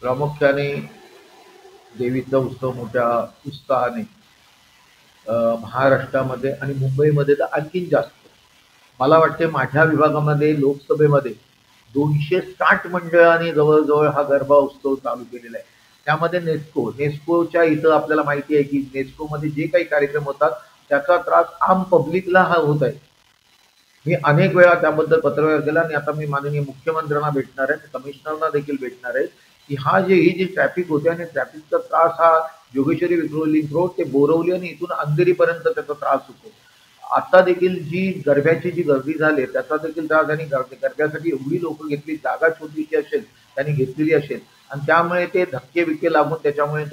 प्रामुख्याने देवीचा उत्सव मोठ्या उत्साहाने महाराष्ट्रामध्ये आणि मुंबईमध्ये तर आणखीन जास्त. मला वाटते माझ्या विभागामध्ये लोकसभेमध्ये 260 मंडळांनी जवळ-जवळ हा गरबा उत्सव चालू केलेला आहे. त्यामध्ये नेस्कोच्या इथं आपल्याला माहिती आहे की नेस्कोमध्ये जे काही कार्यक्रम होतात त्याचा त्रास आम पब्लिकला हा होत आहे. मी अनेक वेळा त्याबद्दल पत्रव्यवहार केला आणि आता मी माननीय मुख्यमंत्र्यांना भेटणार आहे, कमिशनरना देखील भेटणार आहे, की ही जी ट्रॅफिक होते आणि ट्रॅफिकचा त्रास हा जोगेश्वरी लिंक रोड ते बोरवली आणि इथून अंधेरीपर्यंत त्याचा त्रास होतो. आता देखील जी गरब्याची जी गर्दी झाली त्याचा देखील त्रास आणि गरब्यासाठी एवढी लोक घेतली, जागा छोटीशी असेल त्यांनी घेतलेली असेल आणि त्यामुळे ते धक्के-बिक्के लागून त्याच्यामुळे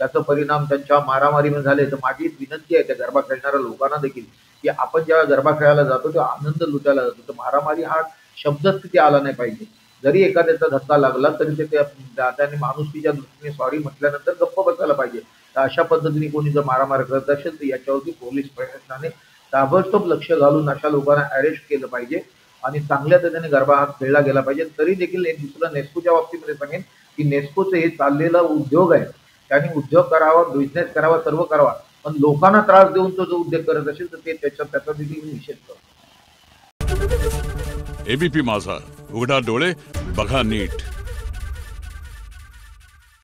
त्याचा परिणाम त्यांच्या मारामारीमध्ये झाले. तर माझी विनंती आहे त्या गरबा खेळणाऱ्या लोकांना देखील, की आपण जेव्हा गरबा खेळायला जातो तेव्हा आनंद लुटायला जातो. तर मारामारी हा शब्दच तिथे आला नाही पाहिजे. जरी एखाद्याचा धक्का लागला तरी ते त्याने माणुसकीच्या दृष्टीने सॉरी म्हटल्यानंतर गप्प बसायला पाहिजे. तर अशा पद्धतीने कोणी जर मारामारी करत असेल तर याच्यावरती पोलीस प्रशासनाने ताबडतोब लक्ष घालून अशा लोकांना अरेस्ट केलं पाहिजे आणि चांगल्या तऱ्हेने गरबा हा खेळला गेला पाहिजे. तरी देखील एक दुसरं नेस्कोच्या बाबतीमध्ये सांगेन की नेस्कोचं हे चाललेला उद्योग आहे, त्यांनी उद्योग करावा, बिझनेस करावा, सर्व करावा, पण लोकांना त्रास देऊन तो जो उद्योग करत असेल तर त्याचा देखील मी निषेध करतो. एबीपी माझा, उघडा डोळे बघा नीट.